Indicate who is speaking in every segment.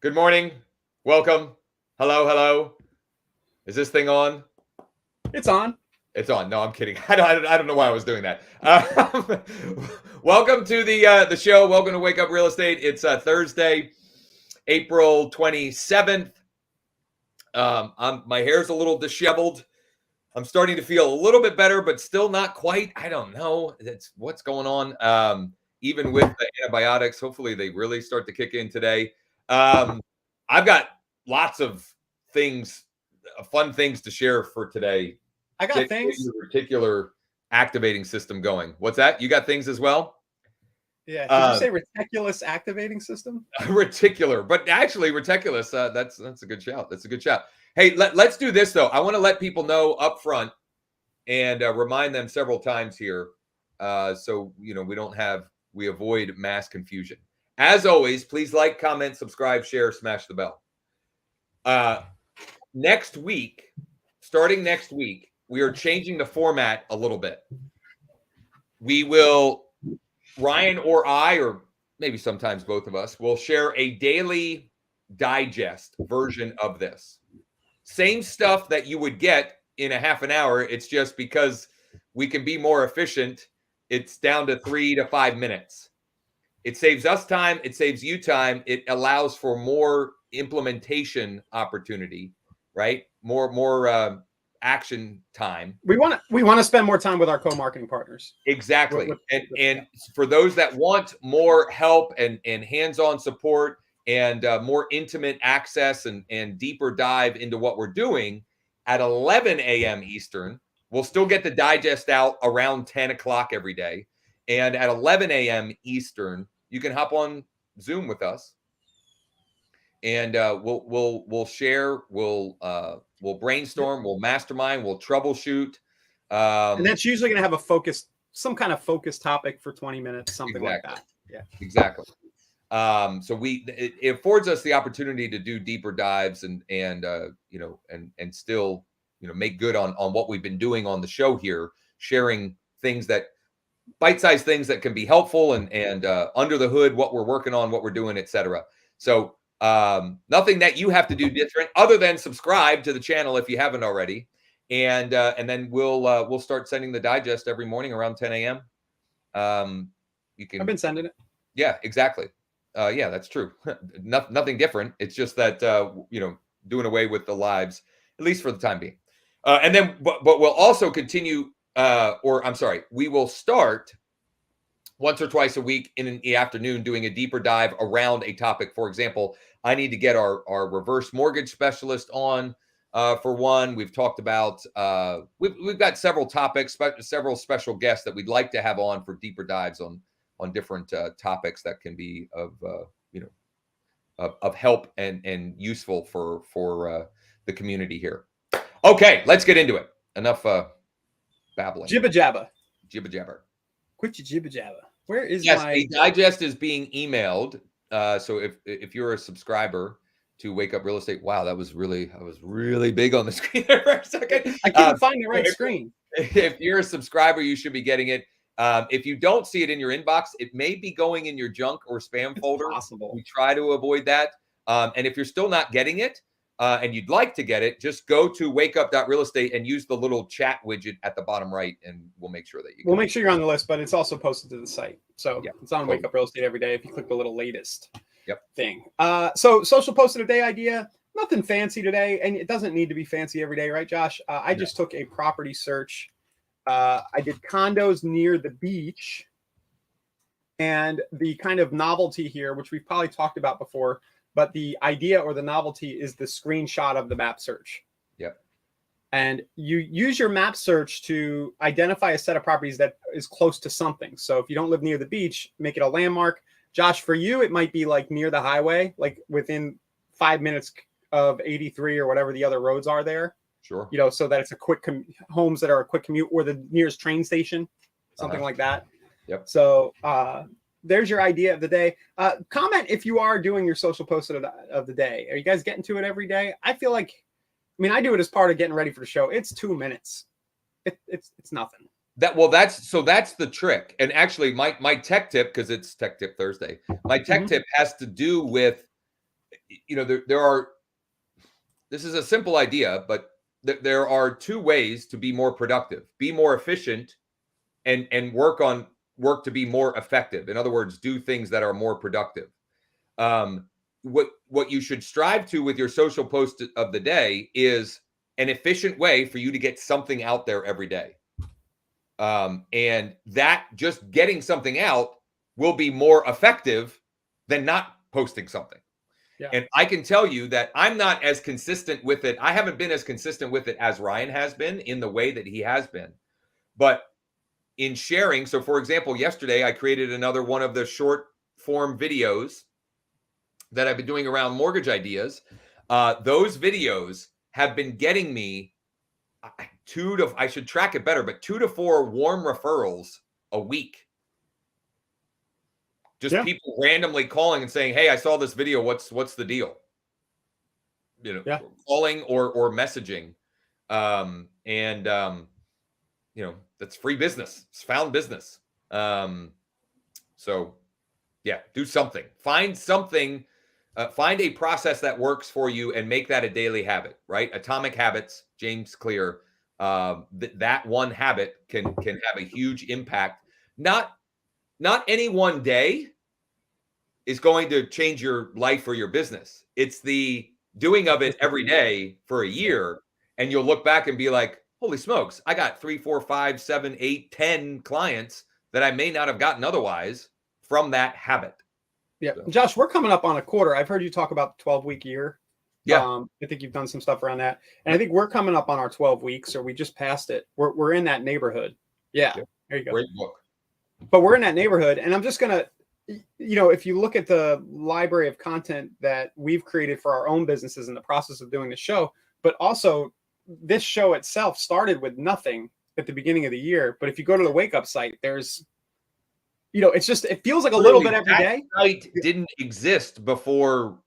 Speaker 1: Good morning. Welcome. Hello, hello. Is this thing on?
Speaker 2: It's on.
Speaker 1: It's on. No, I'm kidding. I don't know why I was doing that. Welcome to the show. Welcome to Wake Up Real Estate. It's Thursday, April 27th. My hair's a little disheveled. I'm starting to feel a little bit better, but still not quite. I don't know. That's what's going on. Even with the antibiotics, hopefully they really start to kick in today. I've got lots of things, fun things to share for today.
Speaker 2: I got things.
Speaker 1: Your reticular activating system going. What's that? You got things as well?
Speaker 2: Yeah. Did you say reticulous activating system?
Speaker 1: Reticular, but actually reticulous. That's a good shout. That's a good shout. Hey, let's do this though. I want to let people know up front and remind them several times here, so we avoid mass confusion. As always, please like, comment, subscribe, share, smash the bell. Starting next week, we are changing the format a little bit. We will, Ryan or I, or maybe sometimes both of us, will share a daily digest version of this. Same stuff that you would get in a half an hour. It's just because we can be more efficient, it's down to 3 to 5 minutes. It saves us time. It saves you time. It allows for more implementation opportunity, right? More action time.
Speaker 2: We want to spend more time with our co-marketing partners.
Speaker 1: Exactly. And for those that want more help and hands-on support and more intimate access and deeper dive into what we're doing, at 11 a.m. Eastern, we'll still get the digest out around 10 o'clock every day. And at 11 a.m. Eastern, you can hop on Zoom with us, and we'll share, we'll brainstorm, we'll mastermind, we'll troubleshoot.
Speaker 2: And that's usually going to have some kind of focused topic for 20 minutes, something
Speaker 1: exactly.
Speaker 2: like that. Yeah,
Speaker 1: exactly. So it affords us the opportunity to do deeper dives and still make good on what we've been doing on the show here, sharing things that bite-sized things that can be helpful and under the hood, what we're working on, what we're doing, etc. So nothing that you have to do different other than subscribe to the channel if you haven't already. And then we'll start sending the digest every morning around 10 a.m.
Speaker 2: I've been sending it.
Speaker 1: Yeah, exactly. Yeah, that's true. Nothing different. It's just that, doing away with the lives, at least for the time being. And then, but we'll also continue, we will start once or twice a week in the afternoon doing a deeper dive around a topic. For example, I need to get our reverse mortgage specialist on for one. We've talked about, we've got several topics, several special guests that we'd like to have on for deeper dives on different topics that can be of help and useful for the community here. Okay, let's get into it. Enough babbling.
Speaker 2: Jibba jabba.
Speaker 1: Jibba jabber.
Speaker 2: Quit your jibba jabba. Where is
Speaker 1: the digest is being emailed. So if you're a subscriber to Wake Up Real Estate, wow, I was really big on the screen there for a second.
Speaker 2: I couldn't find the right screen.
Speaker 1: If you're a subscriber, you should be getting it. If you don't see it in your inbox, it may be going in your junk or spam folder.
Speaker 2: Possible.
Speaker 1: We try to avoid that. And if you're still not getting it, and you'd like to get it, just go to wakeup.realestate and use the little chat widget at the bottom right, and we'll make sure that
Speaker 2: we'll make sure you're on the list, but it's also posted to the site. So it's on Wake Up Real Estate every day if you click the little latest thing. So social post of the day idea, nothing fancy today, and it doesn't need to be fancy every day, right, Josh? I just took a property search. I did condos near the beach, and the kind of novelty here, which we've probably talked about before, but the idea or the novelty is the screenshot of the map search.
Speaker 1: Yep.
Speaker 2: And you use your map search to identify a set of properties that is close to something. So if you don't live near the beach, make it a landmark. Josh, for you, it might be like near the highway, like within 5 minutes of 83 or whatever the other roads are there.
Speaker 1: Sure.
Speaker 2: So that it's a quick homes that are a quick commute, or the nearest train station, something like that.
Speaker 1: Yep.
Speaker 2: So there's your idea of the day. Comment if you are doing your social post of the day. Are you guys getting to it every day? I feel like, I do it as part of getting ready for the show. It's 2 minutes. It's nothing.
Speaker 1: That's the trick. And actually, my tech tip, because it's Tech Tip Thursday, my tech tip has to do with there are, this is a simple idea, but there are two ways to be more productive, be more efficient, and work to be more effective. In other words, do things that are more productive. What you should strive to with your social post of the day is an efficient way for you to get something out there every day. And that just getting something out will be more effective than not posting something.
Speaker 2: Yeah.
Speaker 1: And I can tell you that I'm not as consistent with it. I haven't been as consistent with it as Ryan has been in the way that he has been. But in sharing, so for example, yesterday I created another one of the short form videos that I've been doing around mortgage ideas. Those videos have been getting me I should track it better, but 2 to 4 warm referrals a week. Just people randomly calling and saying, "Hey, I saw this video. What's the deal?" Calling or messaging. That's free business. It's found business. So yeah, do something. Find something. Find a process that works for you and make that a daily habit, right? Atomic Habits, James Clear. That one habit can have a huge impact. Not any one day is going to change your life or your business. It's the doing of it every day for a year, and you'll look back and be like, holy smokes, I got 3, 4, 5, 7, 8, 10 clients that I may not have gotten otherwise from that habit.
Speaker 2: Yeah. So. Josh, we're coming up on a quarter. I've heard you talk about the 12-week year.
Speaker 1: Yeah.
Speaker 2: I think you've done some stuff around that. And I think we're coming up on our 12 weeks, or we just passed it. We're in that neighborhood. Yeah. There you go.
Speaker 1: Great book.
Speaker 2: But we're in that neighborhood. And I'm just going to, if you look at the library of content that we've created for our own businesses in the process of doing the show, but also this show itself started with nothing at the beginning of the year. But if you go to the Wake Up site, there's, it feels like a little bit every day.
Speaker 1: Site didn't exist before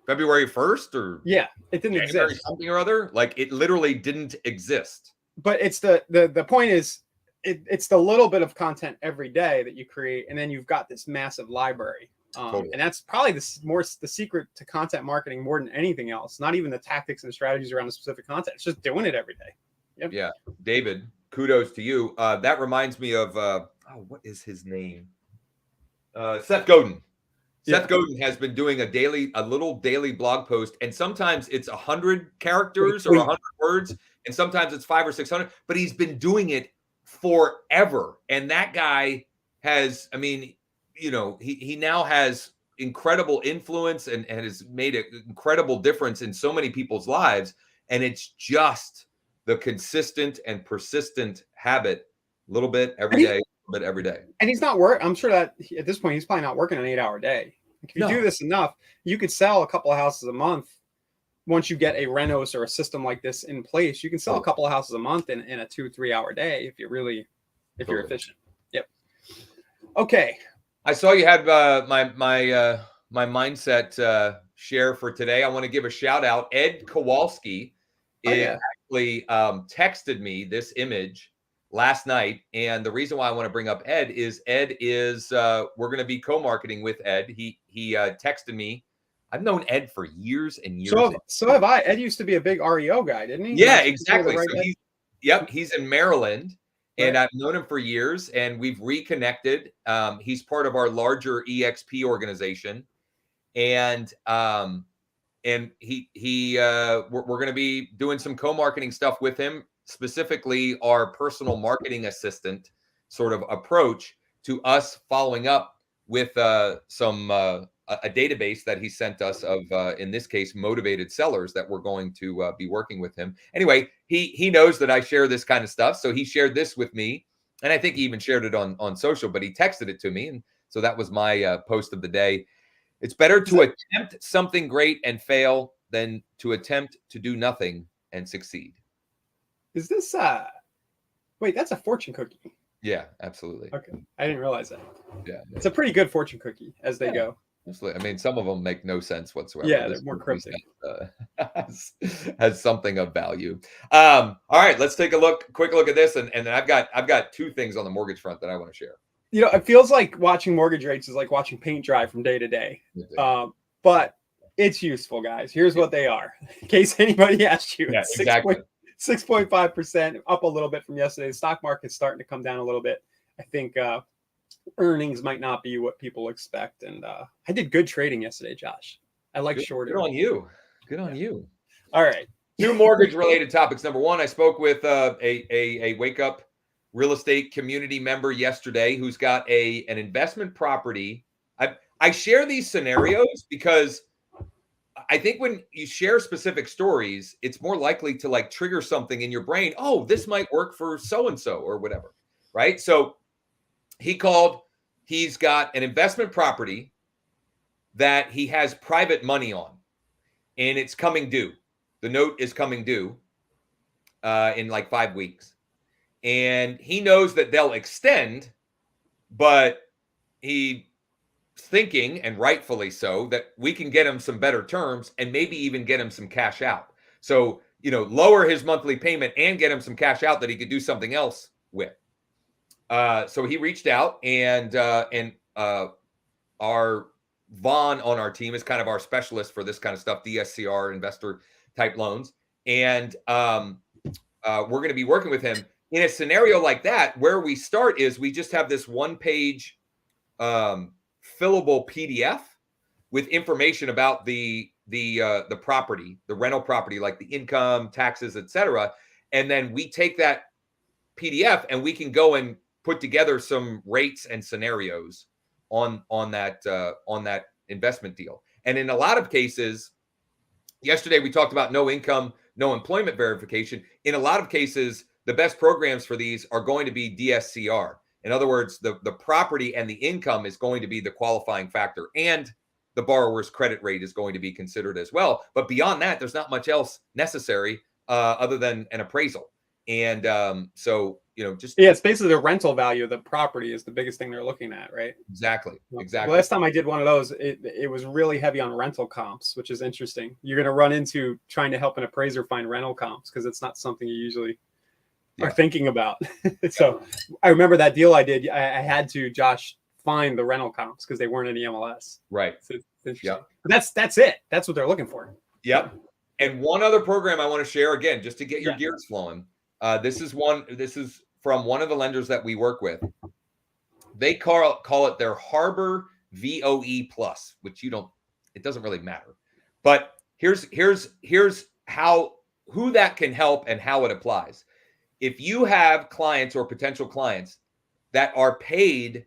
Speaker 1: February 1st or
Speaker 2: it didn't exist.
Speaker 1: Something or other. Like it literally didn't exist.
Speaker 2: But it's the point is it's the little bit of content every day that you create, and then you've got this massive library. Totally. And that's probably the secret to content marketing more than anything else. Not even the tactics and strategies around the specific content. It's just doing it every day. Yep.
Speaker 1: Yeah. David, kudos to you. That reminds me of what is his name? Seth Godin. Seth Godin has been doing a little daily blog post, and sometimes it's 100 characters or 100 words, and sometimes it's 500 or 600. But he's been doing it forever, and that guy has, he now has incredible influence and has made an incredible difference in so many people's lives. And it's just the consistent and persistent habit, a little bit every day. But every day.
Speaker 2: And he's not I'm sure that at this point, he's probably not working an 8-hour day. If you do this enough, you could sell a couple of houses a month. Once you get a Renos or a system like this in place, you can sell a couple of houses a month in a 2-3 hour day if you're efficient. Yep. Okay.
Speaker 1: I saw you had my mindset share for today. I want to give a shout out. Ed Kowalski actually texted me this image last night. And the reason why I want to bring up Ed is we're going to be co-marketing with Ed. He texted me. I've known Ed for years and years.
Speaker 2: So have I. Ed used to be a big REO guy, didn't he?
Speaker 1: Yeah, exactly. So he's in Maryland, and I've known him for years, and we've reconnected. He's part of our larger EXP organization, and we're going to be doing some co-marketing stuff with him. Specifically our personal marketing assistant sort of approach to us following up with a database that he sent us of, in this case, motivated sellers that we're going to be working with him. Anyway, he knows that I share this kind of stuff. So he shared this with me, and I think he even shared it on social, but he texted it to me. And so that was my post of the day. It's better to attempt something great and fail than to attempt to do nothing and succeed.
Speaker 2: Is this wait, that's a fortune cookie.
Speaker 1: Yeah, absolutely.
Speaker 2: Okay. I didn't realize that.
Speaker 1: Yeah.
Speaker 2: It's a pretty good fortune cookie as they go.
Speaker 1: Absolutely. Some of them make no sense whatsoever.
Speaker 2: Yeah, they're more cryptic.
Speaker 1: Has something of value. All right, let's take a quick look at this. And then I've got 2 things on the mortgage front that I want to share.
Speaker 2: It feels like watching mortgage rates is like watching paint dry from day to day. But It's useful, guys. Here's what they are, in case anybody asked you.
Speaker 1: Yeah, exactly.
Speaker 2: 6.5%, up a little bit from yesterday. The stock market's starting to come down a little bit. I think earnings might not be what people expect. And I did good trading yesterday, Josh. I like shorting.
Speaker 1: Good on you. Good on you.
Speaker 2: All right. 2
Speaker 1: mortgage-related topics. Number one, I spoke with a Wake Up real estate community member yesterday who's got an investment property. I share these scenarios because I think when you share specific stories, it's more likely to like trigger something in your brain. Oh, this might work for so-and-so or whatever, right? So he called, he's got an investment property that he has private money on, and it's coming due. The note is coming due in like 5 weeks. And he knows that they'll extend, but he's thinking, and rightfully so, that we can get him some better terms and maybe even get him some cash out. So, lower his monthly payment and get him some cash out that he could do something else with. So he reached out, and our Vaughn on our team is kind of our specialist for this kind of stuff, DSCR investor type loans. And we're going to be working with him in a scenario like that. Where we start is we just have this 1-page fillable PDF with information about the property, the rental property, like the income, taxes, etc. And then we take that PDF and we can go and put together some rates and scenarios on that investment deal. And in a lot of cases, yesterday we talked about no income, no employment verification. In a lot of cases, the best programs for these are going to be DSCR. In other words, the property and the income is going to be the qualifying factor, and the borrower's credit rate is going to be considered as well. But beyond that, there's not much else necessary other than an appraisal. And it's basically the rental value of the property is the biggest thing they're looking at, right? Exactly.
Speaker 2: Last time I did one of those, it was really heavy on rental comps, which is interesting. You're going to run into trying to help an appraiser find rental comps because it's not something you usually are thinking about. So I remember that deal I did. I had to, Josh, find the rental comps because they weren't in the MLS.
Speaker 1: Right.
Speaker 2: So that's it. That's what they're looking for.
Speaker 1: Yep. And one other program I want to share, again, just to get your gears flowing. This is from one of the lenders that we work with. They call it their Harbor VOE Plus, which it doesn't really matter. But here's who that can help and how it applies. If you have clients or potential clients that are paid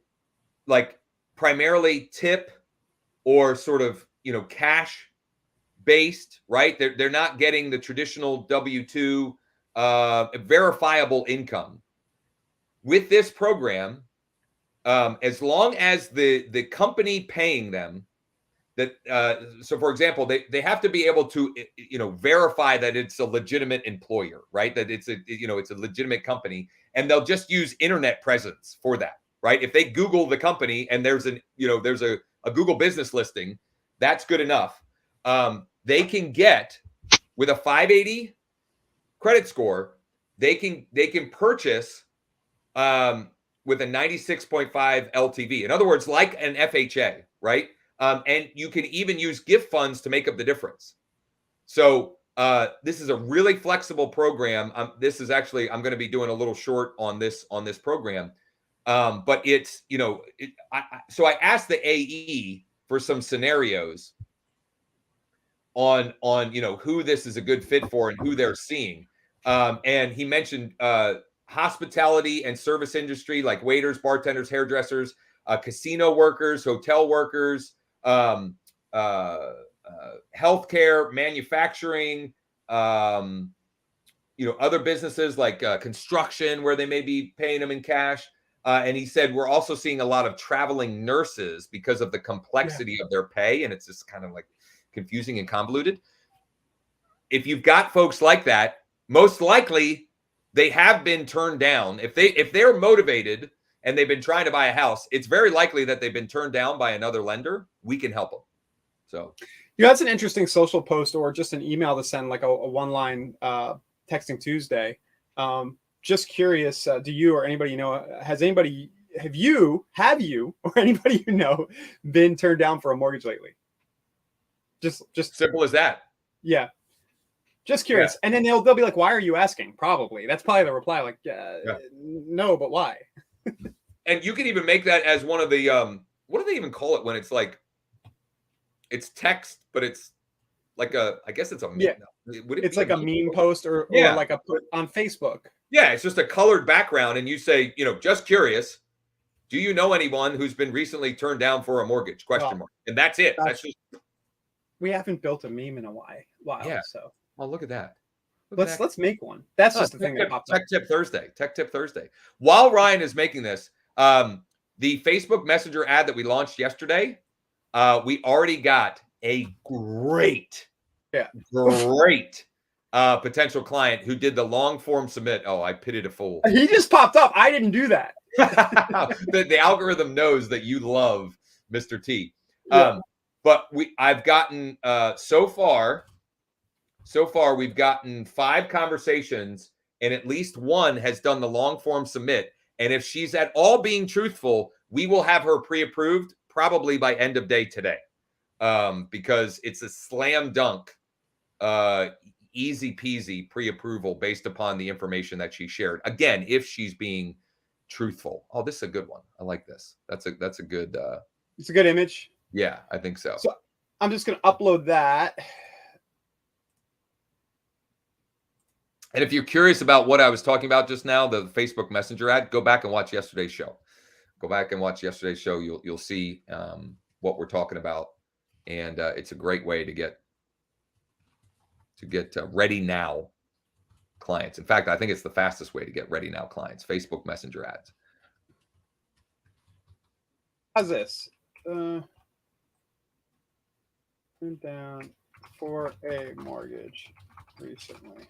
Speaker 1: like primarily tip or sort of, cash based, right? They're not getting the traditional W-2 verifiable income. With this program, as long as the company paying them so for example, they have to be able to verify that it's a legitimate employer, right? That it's a legitimate company, and they'll just use internet presence for that, right? If they Google the company and there's a Google business listing, that's good enough. They can get, with a 580 credit score, they can purchase with a 96.5 LTV. In other words, like an FHA, right? And you can even use gift funds to make up the difference. So this is a really flexible program. This is actually, I'm going to be doing a little short on this program. But it's, so I asked the AE for some scenarios on who this is a good fit for and who they're seeing. And he mentioned hospitality and service industry, like waiters, bartenders, hairdressers, casino workers, hotel workers, healthcare, manufacturing, other businesses like construction where they may be paying them in cash. And he said, we're also seeing a lot of traveling nurses because of the complexity of their pay. And it's just kind of like confusing and convoluted. If you've got folks like that, most likely they have been turned down. If they're motivated and they've been trying to buy a house, it's very likely that they've been turned down by another lender. We can help them. So,
Speaker 2: that's an interesting social post or just an email to send, like a one-line texting Tuesday. Just curious, do you or anybody have you or anybody been turned down for a mortgage lately? Just
Speaker 1: simple as that.
Speaker 2: Yeah. Just curious. Yeah. And then they'll be like, why are you asking? Probably. That's probably the reply. Like, no, but why?
Speaker 1: And you can even make that as one of the, what do they even call it when it's like, it's text, but it's like I guess it's a meme.
Speaker 2: Yeah. It's like a meme post or like a put on Facebook.
Speaker 1: Yeah. It's just a colored background. And you say, just curious. Do you know anyone who's been recently turned down for a mortgage? Question mark. And that's it. That's just.
Speaker 2: We haven't built a meme in a while.
Speaker 1: Yeah.
Speaker 2: So.
Speaker 1: Oh, look at that.
Speaker 2: Let's make one. That's just the thing that popped up.
Speaker 1: Tech Tip Thursday. While Ryan is making this, the Facebook Messenger ad that we launched yesterday, we already got a great potential client who did the long form submit. Oh, I pitied a fool.
Speaker 2: He just popped up. I didn't do that.
Speaker 1: the algorithm knows that you love Mr. T.
Speaker 2: Yeah.
Speaker 1: But I've gotten so far we've gotten 5 conversations, and at least one has done the long form submit. And if she's at all being truthful, we will have her pre-approved probably by end of day today, because it's a slam dunk, easy peasy pre-approval based upon the information that she shared. Again, if she's being truthful. Oh, this is a good one. I like this. That's a good.
Speaker 2: It's a good image.
Speaker 1: Yeah, I think so.
Speaker 2: So I'm just going to upload that.
Speaker 1: And if you're curious about what I was talking about just now, the Facebook Messenger ad, go back and watch yesterday's show. You'll see what we're talking about, and it's a great way to get ready now clients. In fact, I think it's the fastest way to get ready now clients. Facebook Messenger ads.
Speaker 2: How's this? Turn down for a mortgage recently.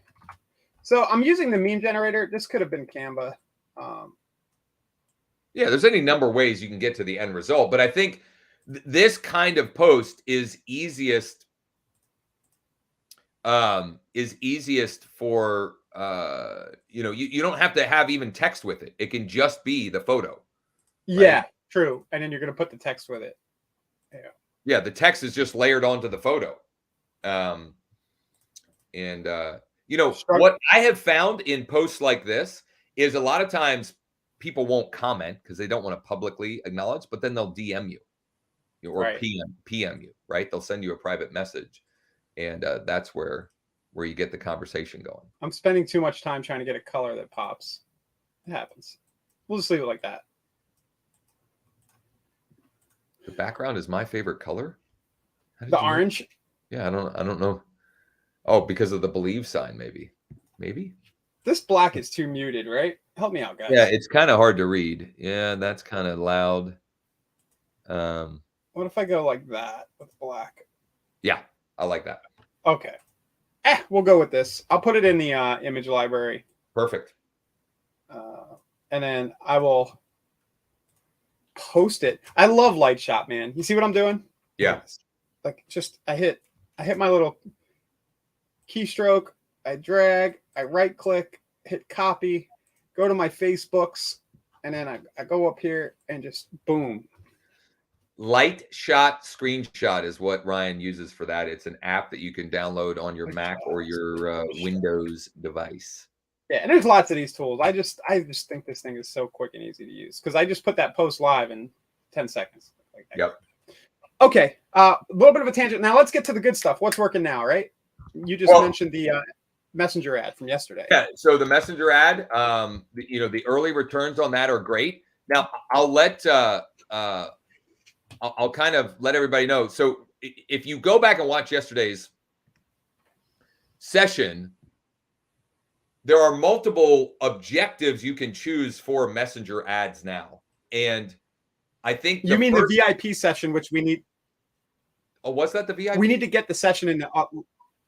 Speaker 2: So I'm using the meme generator. This could have been Canva.
Speaker 1: Yeah, there's any number of ways you can get to the end result, but I think this kind of post is easiest for you don't have to have even text with it. It can just be the photo. Right?
Speaker 2: Yeah, true. And then you're going to put the text with it.
Speaker 1: Yeah, the text is just layered onto the photo. What I have found in posts like this is a lot of times people won't comment because they don't want to publicly acknowledge, but then they'll DM you, or right. PM you, right? They'll send you a private message, and that's where you get the conversation going.
Speaker 2: I'm spending too much time trying to get a color that pops. It happens. We'll just leave it like that.
Speaker 1: The background is my favorite color.
Speaker 2: The orange.
Speaker 1: Yeah, I don't know. Oh, because of the believe sign, maybe.
Speaker 2: This black is too muted, right? Help me out, guys.
Speaker 1: Yeah, it's kind of hard to read. Yeah, that's kind of loud.
Speaker 2: What if I go like that with black?
Speaker 1: Yeah, I like that.
Speaker 2: Okay. We'll go with this. I'll put it in the image library.
Speaker 1: Perfect.
Speaker 2: And then I will post it. I love Light Shop, man. You see what I'm doing?
Speaker 1: Yeah.
Speaker 2: Like I hit my little keystroke, I drag, I right click, hit copy, go to my Facebooks, and then I go up here and just boom.
Speaker 1: Light Shot Screenshot is what Ryan uses for that. It's an app that you can download on your Mac or your Windows device.
Speaker 2: Yeah, and there's lots of these tools. I just think this thing is so quick and easy to use because I just put that post live in 10 seconds.
Speaker 1: Yep.
Speaker 2: Okay, a little bit of a tangent. Now let's get to the good stuff. What's working now, right? You just mentioned the Messenger ad from yesterday.
Speaker 1: Yeah, so the Messenger ad, the early returns on that are great. Now I'll kind of let everybody know. So if you go back and watch yesterday's session, there are multiple objectives you can choose for Messenger ads now. And I think
Speaker 2: you mean the VIP session, which we need.
Speaker 1: Oh, was that the VIP?
Speaker 2: We need to get the session in the.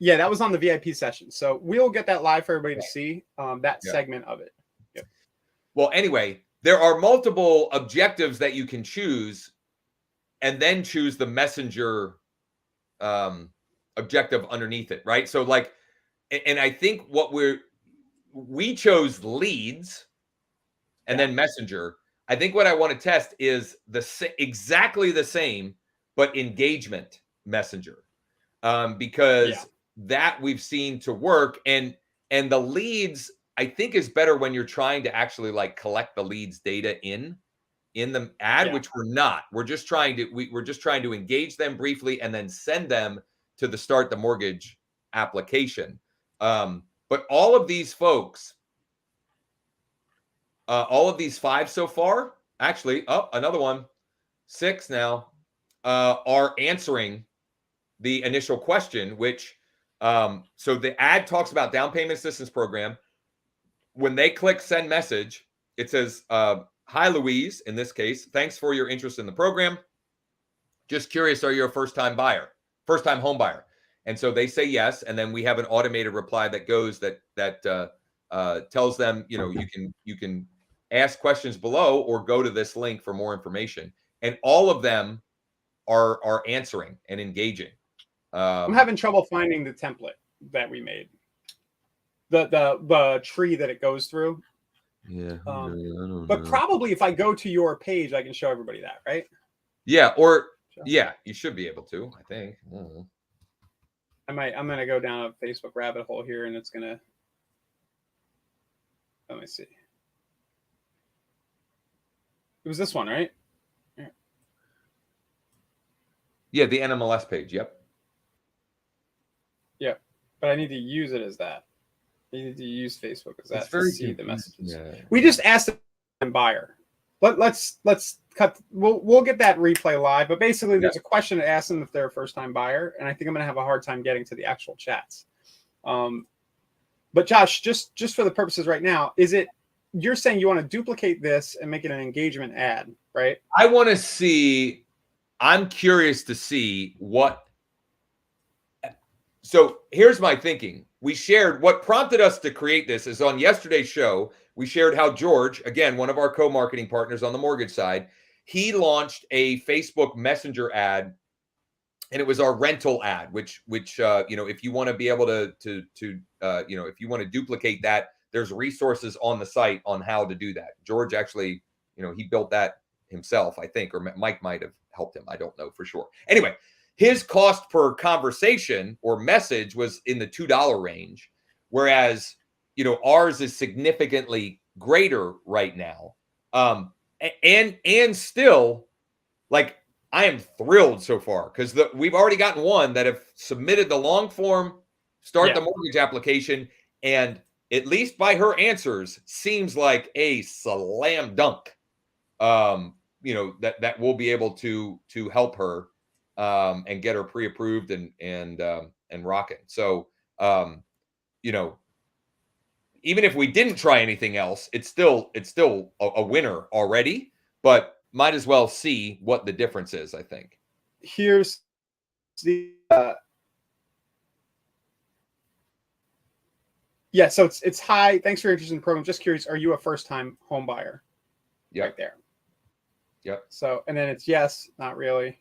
Speaker 2: Yeah, that was on the VIP session. So we'll get that live for everybody to see that segment of it. Yep.
Speaker 1: Well, anyway, there are multiple objectives that you can choose, and then choose the Messenger objective underneath it, right? So and I think we chose leads and then Messenger. I think what I want to test is exactly the same, but engagement Messenger. because that we've seen to work. And the leads, I think, is better when you're trying to actually like collect the leads data in the ad, which we're not. We're just trying to engage them briefly and then send them to the Start the Mortgage application. But all of these folks, all of these 5 so far, actually, another one, 6 now, are answering the initial question, which, so the ad talks about down payment assistance program. When they click send message, it says, hi, Louise, in this case, thanks for your interest in the program. Just curious, are you a first-time home buyer? And so they say yes, and then we have an automated reply that goes that tells them, you can ask questions below or go to this link for more information. And all of them are answering and engaging.
Speaker 2: I'm having trouble finding the template that we made. The tree that it goes through.
Speaker 1: Yeah.
Speaker 2: But probably if I go to your page, I can show everybody that, right?
Speaker 1: Yeah, or yeah, you should be able to, I think.
Speaker 2: I'm gonna go down a Facebook rabbit hole here, and it's gonna, let me see. It was this one, right?
Speaker 1: Yeah, the NMLS page. Yep.
Speaker 2: Yep. But I need to use it as that. You need to use Facebook as that to see the messages. Yeah. We just asked the buyer. Let's cut. We'll get that replay live. But basically, there's a question that asks them if they're a first-time buyer, and I think I'm going to have a hard time getting to the actual chats. But Josh, just for the purposes right now, you're saying you want to duplicate this and make it an engagement ad, right?
Speaker 1: I want to see. I'm curious to see what. So here's my thinking. We shared what prompted us to create this is on yesterday's show. We shared how George, again, one of our co-marketing partners on the mortgage side, he launched a Facebook Messenger ad, and it was our rental ad, which if you want to be able to if you want to duplicate that, there's resources on the site on how to do that. George actually, he built that himself, I think, or Mike might have helped him. I don't know for sure. Anyway, his cost per conversation or message was in the $2 range, whereas ours is significantly greater right now. And still, like, I am thrilled so far because we've already gotten one that have submitted the long form Start the Mortgage application, and at least by her answers, seems like a slam dunk. That we'll be able to help her and get her pre-approved and rocking. So even if we didn't try anything else, it's still a winner already, but might as well see what the difference is, I think.
Speaker 2: Here's the so it's hi, thanks for your interest in the program. Just curious, are you a first-time home buyer?
Speaker 1: Yeah.
Speaker 2: Right there.
Speaker 1: Yep.
Speaker 2: So, and then it's yes, not really.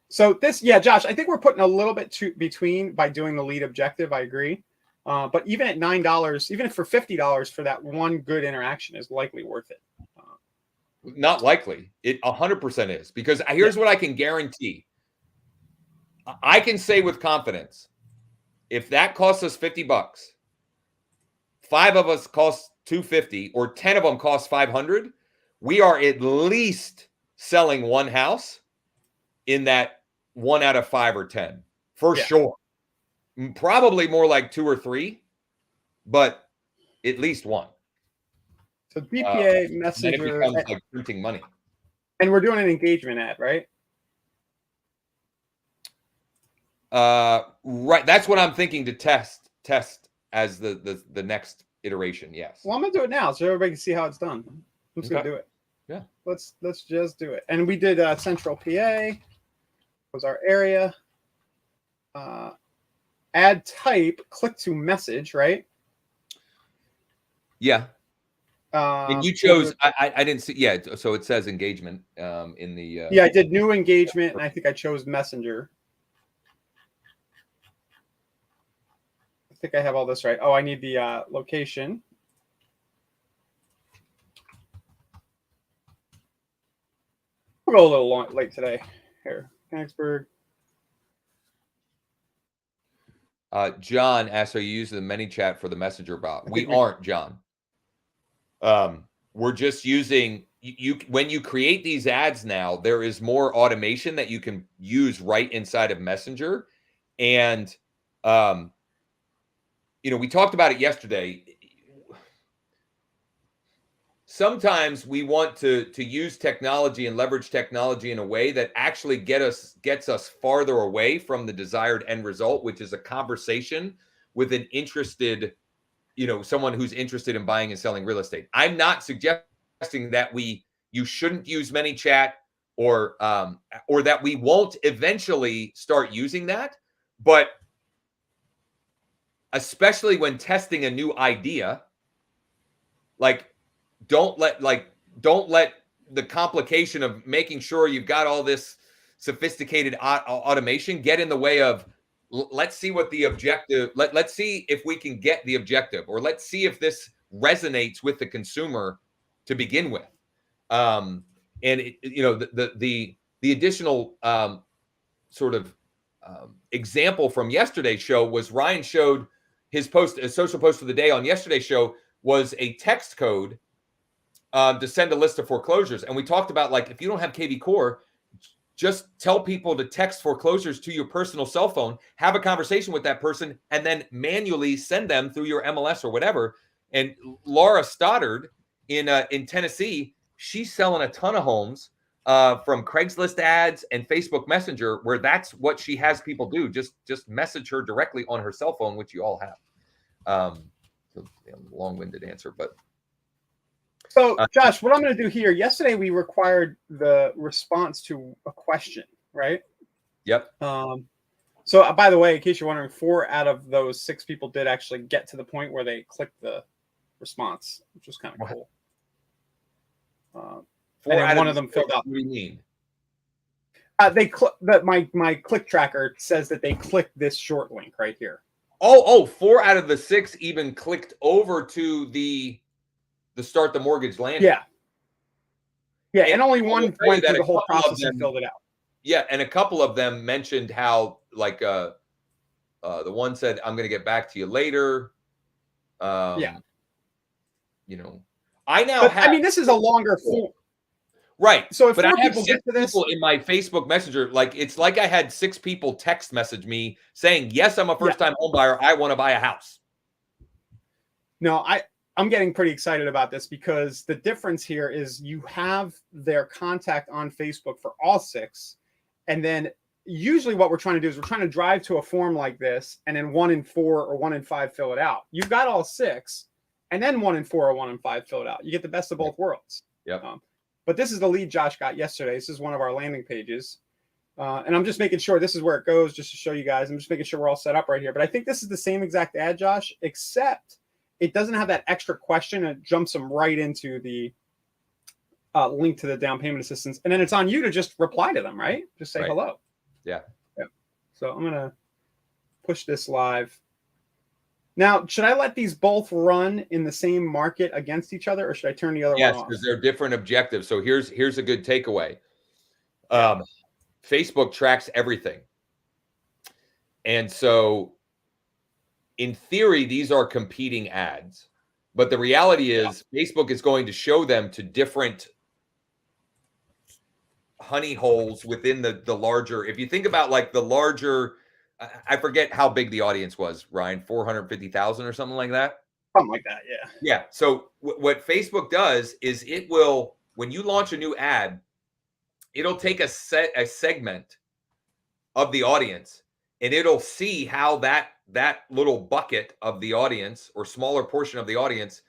Speaker 2: So this, Josh, I think we're putting a little bit between by doing the lead objective. I agree. But even at $9, even if for $50 for that one good interaction is likely worth it.
Speaker 1: Not likely. It 100% is, because here's what I can guarantee. I can say with confidence, if that costs us $50, 5 of us cost $250, or 10 of them cost $500, we are at least selling one house in that 1 out of 5 or 10 for sure. Probably more like 2 or 3, but at least one.
Speaker 2: So BPA Messenger,
Speaker 1: it becomes like printing money.
Speaker 2: And we're doing an engagement ad, right?
Speaker 1: Right. That's what I'm thinking to test as the next iteration. Yes.
Speaker 2: Well, I'm gonna do it now so everybody can see how it's done. I'm just gonna do it.
Speaker 1: Yeah.
Speaker 2: Let's just do it. And we did Central PA was our area. Add type, click to message, right?
Speaker 1: Yeah. And you chose, I didn't see, so it says engagement in the...
Speaker 2: I did new engagement, and I think I chose messenger. I think I have all this right. Oh, I need the location. We'll go a little late today. Here, Königsberg.
Speaker 1: John asks, are you using the ManyChat for the messenger bot? We
Speaker 2: we-
Speaker 1: aren't, John. We're just using you when you create these ads now, there is more automation that you can use right inside of Messenger. And we talked about it yesterday. Sometimes we want to use technology and leverage technology in a way that actually gets us farther away from the desired end result, which is a conversation with an interested, someone who's interested in buying and selling real estate. I'm not suggesting that you shouldn't use ManyChat or that we won't eventually start using that, but especially when testing a new idea, don't let the complication of making sure you've got all this sophisticated automation get in the way of let's see what the objective, let's see if we can get the objective, or let's see if this resonates with the consumer to begin with. And the additional sort of example from yesterday's show was Ryan showed his social post of the day on yesterday's show was a text code to send a list of foreclosures. And we talked about, if you don't have KV Core, just tell people to text foreclosures to your personal cell phone, have a conversation with that person, and then manually send them through your MLS or whatever. And Laura Stoddard in Tennessee, she's selling a ton of homes from Craigslist ads and Facebook Messenger, where that's what she has people do. Just message her directly on her cell phone, which you all have. Long-winded answer, but.
Speaker 2: So, Josh, what I'm going to do here, yesterday we required the response to a question, right?
Speaker 1: Yep.
Speaker 2: So, by the way, in case you're wondering, 4 out of those 6 people did actually get to the point where they clicked the response, which was kind of cool.
Speaker 1: 4 out
Speaker 2: one of them filled out.
Speaker 1: What do you mean?
Speaker 2: My click tracker says that they clicked this short link right here.
Speaker 1: 4 out of the 6 even clicked over to the start the mortgage landing.
Speaker 2: Yeah, and only one went through the whole process and filled it out.
Speaker 1: Yeah, and a couple of them mentioned how, the one said, I'm going to get back to you later. I mean,
Speaker 2: this is a longer form.
Speaker 1: Right.
Speaker 2: So if
Speaker 1: but I have
Speaker 2: people
Speaker 1: 6
Speaker 2: get to this
Speaker 1: people in my Facebook Messenger, it's like I had 6 people text message me saying, yes, I'm a first-time home buyer. I want to buy a house.
Speaker 2: No, I'm getting pretty excited about this, because the difference here is you have their contact on Facebook for all 6. And then usually what we're trying to do is we're trying to drive to a form like this, and then 1 in 4 or 1 in 5 fill it out. You've got all 6, and then 1 in 4 or 1 in 5 fill it out. You get the best of both worlds.
Speaker 1: Yep.
Speaker 2: But this is the lead Josh got yesterday. This is one of our landing pages. And I'm just making sure this is where it goes, just to show you guys. I'm just making sure we're all set up right here. But I think this is the same exact ad, Josh, except it doesn't have that extra question. It jumps them right into the link to the down payment assistance. And then it's on you to just reply to them, right? Just say hello.
Speaker 1: Yeah.
Speaker 2: So I'm going to push this live. Now, should I let these both run in the same market against each other, or should I turn the other one off?
Speaker 1: Yes, because they're different objectives. So here's a good takeaway. Facebook tracks everything. And so in theory, these are competing ads, but the reality is Facebook is going to show them to different honey holes within the larger. If you think about the larger, I forget how big the audience was, Ryan, 450,000 or something like that.
Speaker 2: Something like that. Yeah.
Speaker 1: Yeah. So what Facebook does is it will, when you launch a new ad, it'll take a segment of the audience, and it'll see how that little bucket of the audience or smaller portion of the audience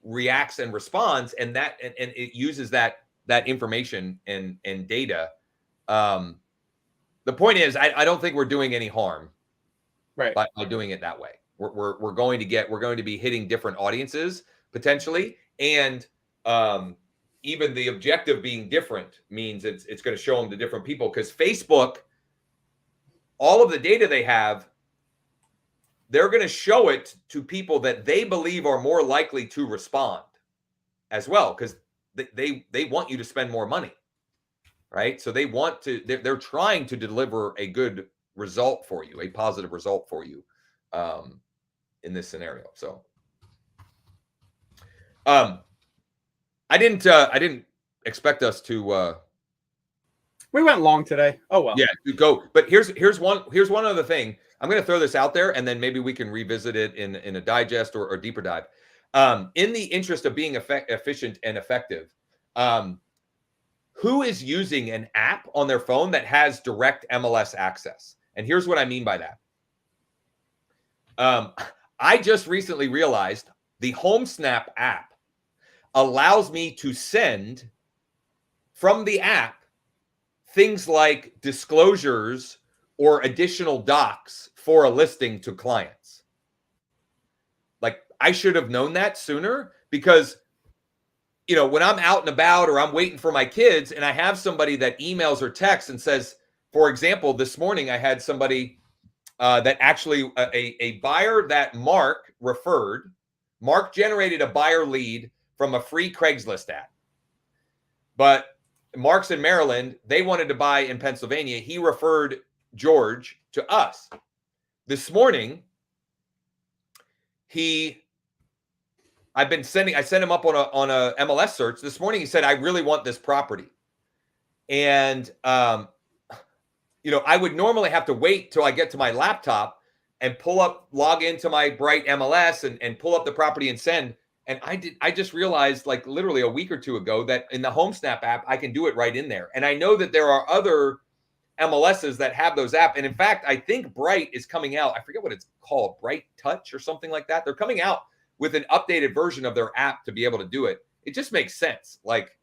Speaker 1: reacts and responds, and it uses that information and data. The point is, I don't think we're doing any harm,
Speaker 2: right,
Speaker 1: by doing it that way. We're going to be hitting different audiences potentially, and even the objective being different means it's going to show them to different people, because Facebook, all of the data they have, they're going to show it to people that they believe are more likely to respond as well, because they want you to spend more money, right? So they're trying to deliver a good result for you, a positive result for you. in this scenario. So I didn't expect us to
Speaker 2: we went long today. Oh well.
Speaker 1: Yeah, to go. But here's one other thing. I'm going to throw this out there, and then maybe we can revisit it in a digest or deeper dive. In the interest of being efficient and effective, who is using an app on their phone that has direct MLS access? And here's what I mean by that. I just recently realized the Homesnap app allows me to send from the app things like disclosures or additional docs for a listing to clients. Like, I should have known that sooner, because when I'm out and about or I'm waiting for my kids and I have somebody that emails or texts and says, for example, this morning I had somebody that actually a buyer that Mark referred. Mark generated a buyer lead from a free Craigslist ad. But Mark's in Maryland. They wanted to buy in Pennsylvania. He referred George to us. This morning, I sent him up on a MLS search. This morning, he said, I really want this property. And, I would normally have to wait till I get to my laptop and log into my Bright MLS and pull up the property and send. And I just realized, like, literally a week or two ago, that in the Homesnap app, I can do it right in there. And I know that there are other MLSs that have those apps. And in fact, I think Bright is coming out. I forget what it's called, Bright Touch or something like that. They're coming out with an updated version of their app to be able to do it. It just makes sense. Like,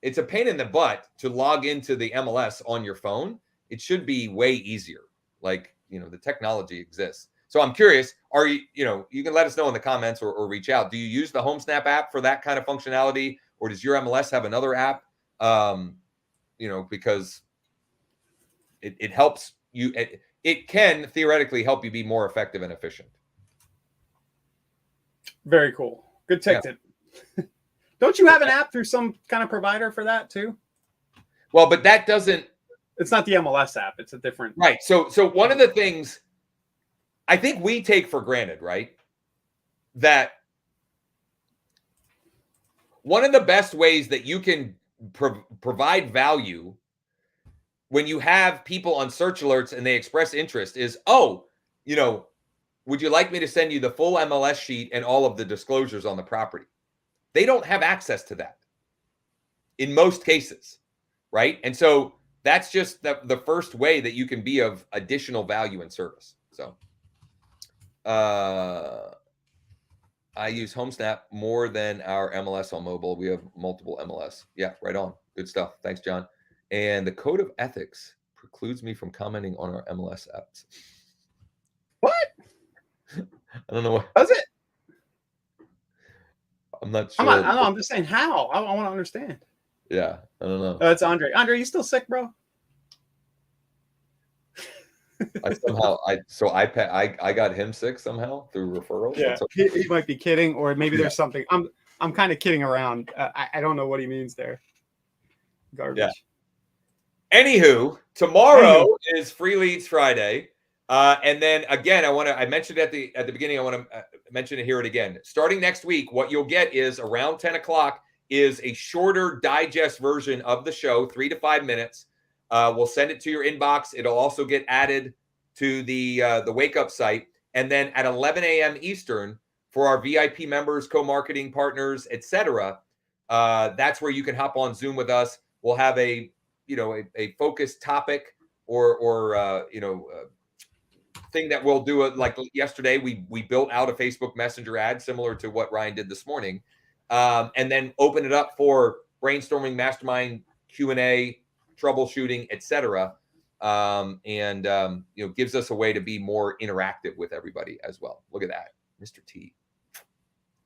Speaker 1: it's a pain in the butt to log into the MLS on your phone. It should be way easier. Like, the technology exists. So I'm curious, are you can let us know in the comments or reach out. Do you use the Homesnap app for that kind of functionality, or does your MLS have another app? Because it helps you. It can theoretically help you be more effective and efficient.
Speaker 2: Very cool. Good tech tip. Don't you have an app through some kind of provider for that too?
Speaker 1: Well, but that doesn't.
Speaker 2: It's not the MLS app. It's a different.
Speaker 1: Right. So one of the things I think we take for granted, right, that one of the best ways that you can provide value when you have people on search alerts and they express interest is, would you like me to send you the full MLS sheet and all of the disclosures on the property? They don't have access to that in most cases, right? And so that's just the first way that you can be of additional value and service. So I use Homesnap more than our MLS on mobile. We have multiple MLS. Yeah, right on. Good stuff. Thanks, John. And the code of ethics precludes me from commenting on our MLS apps.
Speaker 2: What?
Speaker 1: I don't know what.
Speaker 2: Does it?
Speaker 1: I'm not sure.
Speaker 2: I'm just saying how. I want to understand.
Speaker 1: Yeah, I don't know.
Speaker 2: It's Andre. Andre, you still sick, bro?
Speaker 1: I got him sick somehow through referral.
Speaker 2: Yeah, he might be kidding, or maybe there's something. I'm kind of kidding around. I don't know what he means there. Garbage.
Speaker 1: Yeah. Anywho, tomorrow is Free Leads Friday, and then again, I mentioned at the beginning. I want to mention it here and again. Starting next week, what you'll get is around 10 o'clock is a shorter digest version of the show, 3 to 5 minutes. We'll send it to your inbox. It'll also get added to the Wake Up site. And then at 11 a.m. Eastern, for our VIP members, co-marketing partners, etc., that's where you can hop on Zoom with us. We'll have a focused topic or thing that we'll do. Like yesterday, we built out a Facebook Messenger ad similar to what Ryan did this morning, and then open it up for brainstorming, mastermind, Q&A, troubleshooting, etc. Gives us a way to be more interactive with everybody as well. Look at that, Mr. T.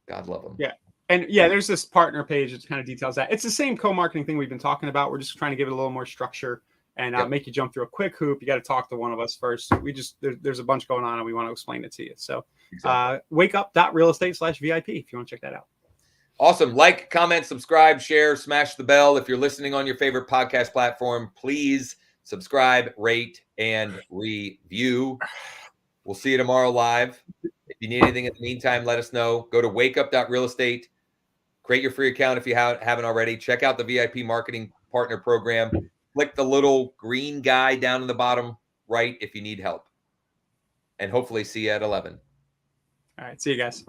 Speaker 1: God love him.
Speaker 2: Yeah. And there's this partner page that kind of details that. It's the same co-marketing thing we've been talking about. We're just trying to give it a little more structure and make you jump through a quick hoop. You got to talk to one of us first. There's a bunch going on and we want to explain it to you. So wakeup.realestate/VIP if you want to check that out.
Speaker 1: Awesome. Like, comment, subscribe, share, smash the bell. If you're listening on your favorite podcast platform, please subscribe, rate, and review. We'll see you tomorrow live. If you need anything in the meantime, let us know. Go to wakeup.realestate. Create your free account if you haven't already. Check out the VIP Marketing Partner Program. Click the little green guy down in the bottom right if you need help. And hopefully see you at 11.
Speaker 2: All right. See you guys.